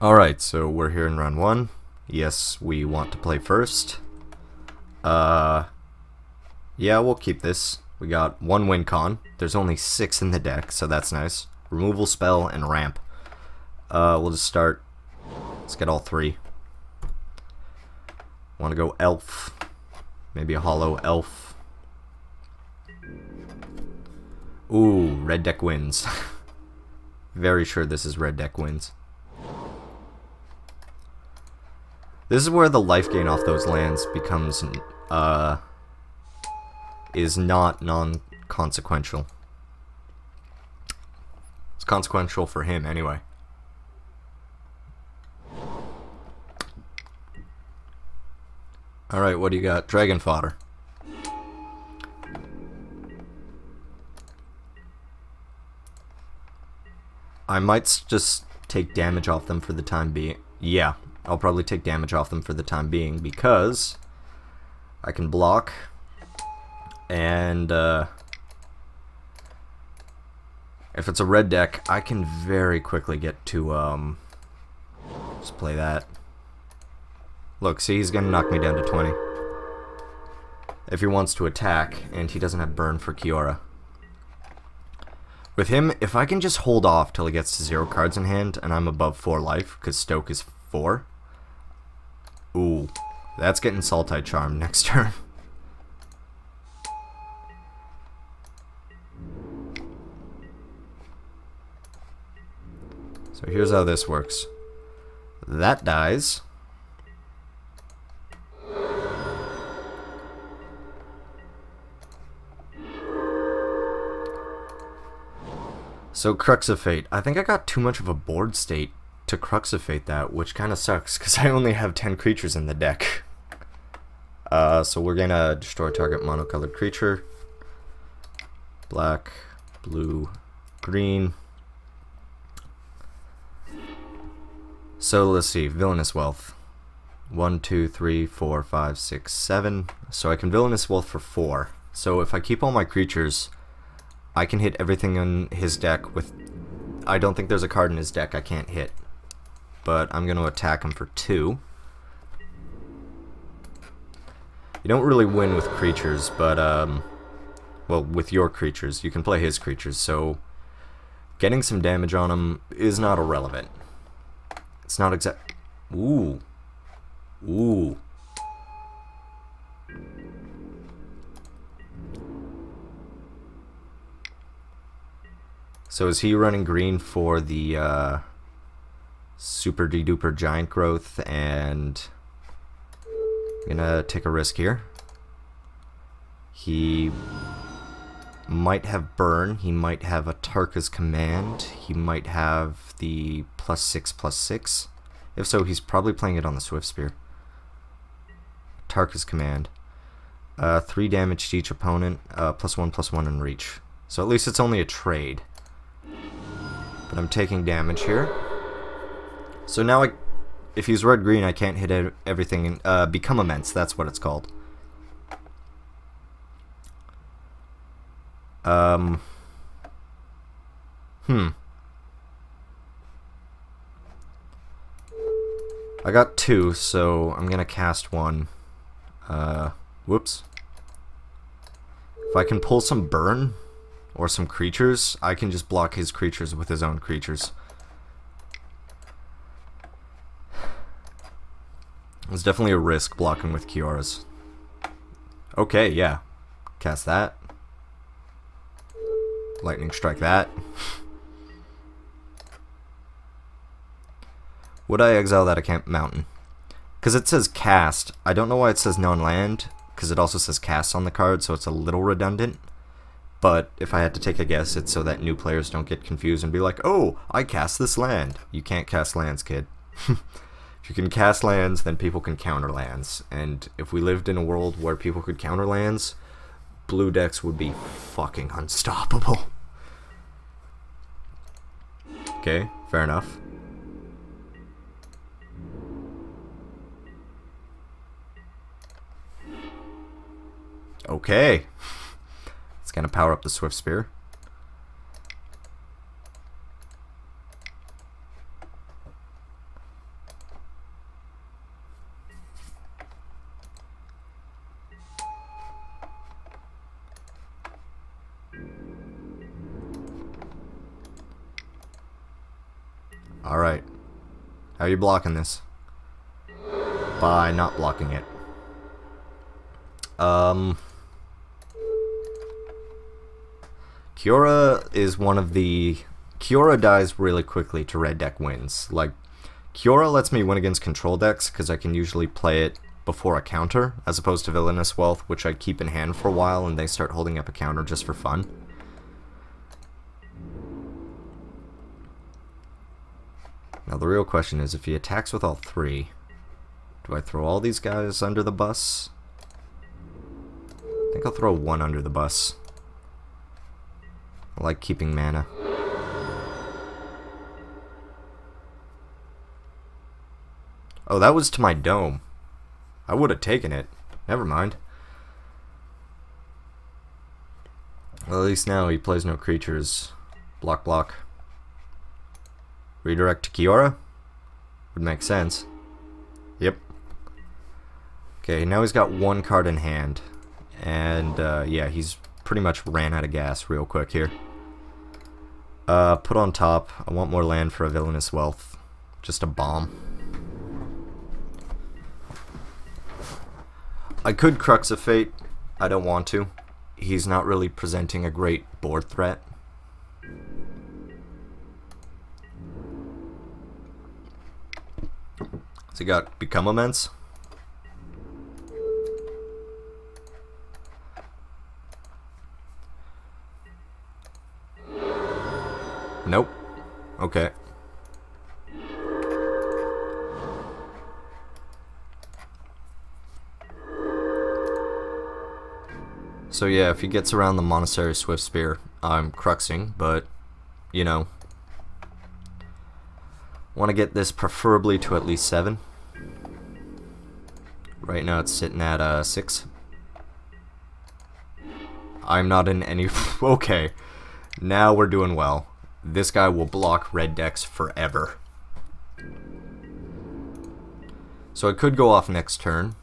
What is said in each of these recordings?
Alright, so we're here in round 1. Yes, we want to play first. Yeah, we'll keep this. We got 1 win con. There's only 6 in the deck, so that's nice. Removal spell and ramp. We'll just start. Let's get all 3. Want to go elf. Maybe a hollow elf. Ooh, red deck wins. Very sure this is red deck wins. This is where the life gain off those lands becomes, is not non-consequential. It's consequential for him anyway. Alright, what do you got? Dragon fodder. I might just take damage off them for the time being. Yeah, I'll probably take damage off them for the time being because I can block and if it's a red deck, I can very quickly get to just play that. Look, see, he's gonna knock me down to 20 if he wants to attack, and he doesn't have burn for Kiora. With him, if I can just hold off till he gets to 0 cards in hand and I'm above 4 life, because Stoke is 4. Ooh, that's getting Sultai Charm next turn. So here's how this works. That dies. So Crux of Fate. I think I got too much of a board state to Crux of Fate that, which kind of sucks because I only have 10 creatures in the deck. So we're gonna destroy target monocolored creature. Black, blue, green. So let's see, Villainous Wealth. 1, 2, 3, 4, 5, 6, 7. So I can Villainous Wealth for 4. So if I keep all my creatures, I can hit everything in his deck with... I don't think there's a card in his deck I can't hit. But I'm going to attack him for 2. You don't really win with creatures, but, well, with your creatures. You can play his creatures, so getting some damage on him is not irrelevant. It's not exact... Ooh. Ooh. So is he running green for the super de-duper giant growth, and I'm gonna take a risk here. He might have burn, he might have a Tarka's command, he might have the +6/+6. If so, he's probably playing it on the Swift Spear. Tarka's command. 3 damage to each opponent, +1/+1 in reach. So at least it's only a trade. But I'm taking damage here. So now if he's red-green, I can't hit everything. Become Immense, that's what it's called. I got 2, so I'm gonna cast 1. Whoops. If I can pull some burn or some creatures, I can just block his creatures with his own creatures. It's definitely a risk blocking with Kiora's. Okay, yeah. Cast that. Lightning strike that. Would I exile that Account Mountain? Because it says cast. I don't know why it says non-land, because it also says cast on the card, so it's a little redundant. But if I had to take a guess, it's so that new players don't get confused and be like, oh, I cast this land. You can't cast lands, kid. If you can cast lands, then people can counter lands. And if we lived in a world where people could counter lands, blue decks would be fucking unstoppable. Okay, fair enough. Okay. It's gonna power up the Swift Spear. Alright. How are you blocking this? By not blocking it. Kiora is one of the... Kiora dies really quickly to red deck wins. Like, Kiora lets me win against control decks because I can usually play it before a counter, as opposed to Villainous Wealth, which I keep in hand for a while and they start holding up a counter just for fun. Now the real question is, if he attacks with all three, do I throw all these guys under the bus? I think I'll throw one under the bus. I like keeping mana. Oh, that was to my dome. I would have taken it. Never mind. Well, at least now he plays no creatures. Block, block. Redirect to Kiora? Would make sense. Yep. Okay, now he's got one card in hand. And, yeah, he's pretty much ran out of gas real quick here. Put on top. I want more land for a Villainous Wealth. Just a bomb. I could Crux of Fate. I don't want to. He's not really presenting a great board threat. So he got Become Immense. Nope. Okay. So yeah, if he gets around the Monastery Swift Spear, I'm cruxing, but, you know, want to get this preferably to at least 7. Right now it's sitting at 6. I'm not in any... Okay, now we're doing well. This guy will block red decks forever. So I could go off next turn.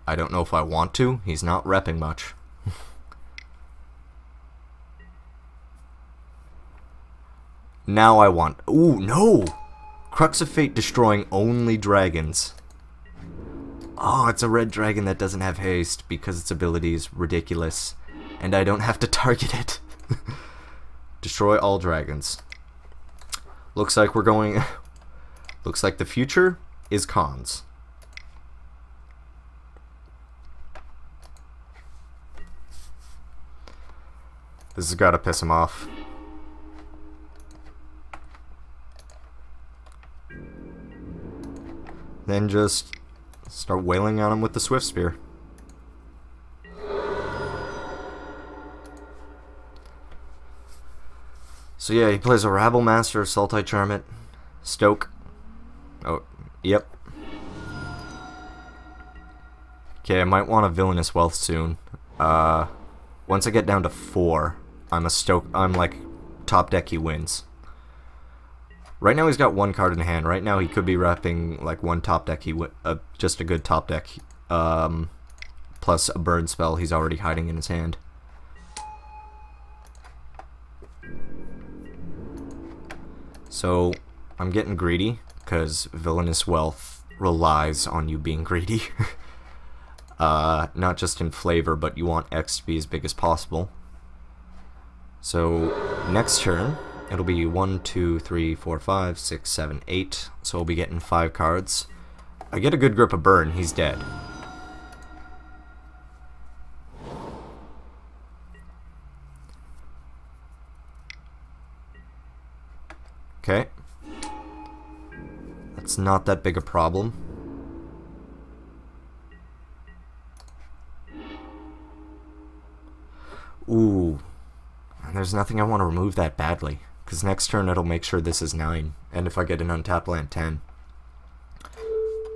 I don't know if I want to. He's not repping much. Now I want... Ooh, no! Crux of Fate destroying only dragons. Oh, it's a red dragon that doesn't have haste because its ability is ridiculous. And I don't have to target it. Destroy all dragons. Looks like we're going... Looks like the future is cons. This has got to piss him off. Then just start wailing on him with the Swift Spear. So yeah, he plays a Rabble Master, Sultai Charmit, Stoke. Oh, yep. Okay, I might want a Villainous Wealth soon. Once I get down to 4, I'm like top deck, he wins. Right now he's got one card in hand. Right now he could be wrapping like one top deck. Just a good top deck, plus a burn spell he's already hiding in his hand. So I'm getting greedy because Villainous Wealth relies on you being greedy. Not just in flavor, but you want X to be as big as possible. So next turn, it'll be 1, 2, 3, 4, 5, 6, 7, 8. So we'll be getting 5 cards. I get a good grip of burn, he's dead. Okay. That's not that big a problem. Ooh. There's nothing I want to remove that badly. Because next turn it'll make sure this is 9. And if I get an untapped land, 10.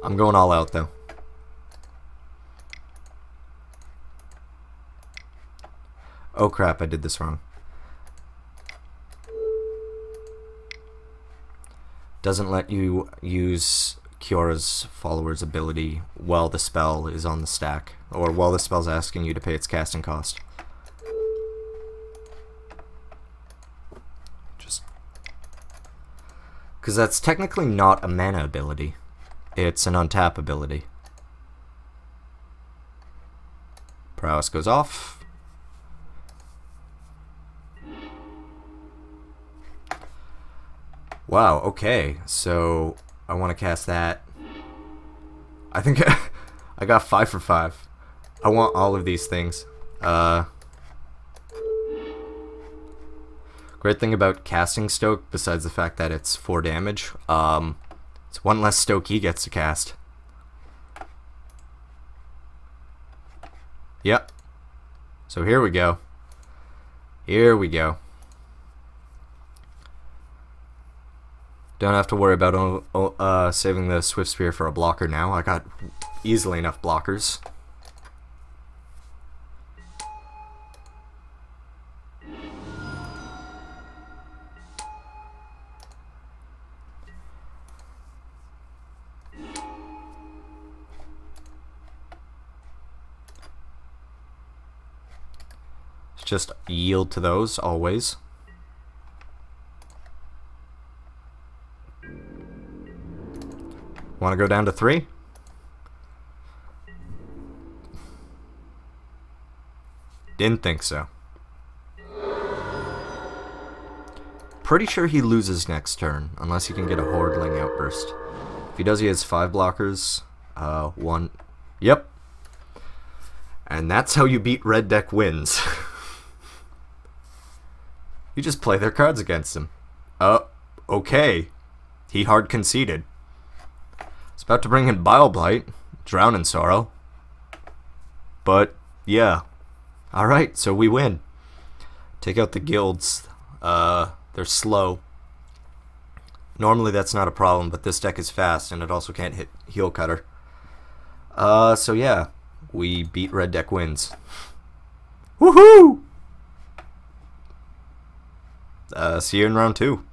I'm going all out though. Oh crap, I did this wrong. Doesn't let you use Kiora's follower's ability while the spell is on the stack. Or while the spell's asking you to pay its casting cost. Because that's technically not a mana ability. It's an untap ability. Prowess goes off. Wow, okay. So I want to cast that. I think I got 5 for 5. I want all of these things. Great thing about casting Stoke, besides the fact that it's 4 damage, it's 1 less Stoke he gets to cast. Yep. So here we go. Here we go. Don't have to worry about saving the Swift Spear for a blocker now. I got easily enough blockers. Just yield to those always. Want to go down to 3? Didn't think so. Pretty sure he loses next turn, unless he can get a Hordling Outburst. If he does, he has 5 blockers. 1. Yep. And that's how you beat red deck wins. You just play their cards against him. Okay. He hard conceded. It's about to bring in Bile Blight, Drown in Sorrow. But, yeah. Alright, so we win. Take out the guilds. They're slow. Normally that's not a problem, but this deck is fast, and it also can't hit Heel Cutter. So yeah. We beat red deck wins. Woohoo! See you in round 2.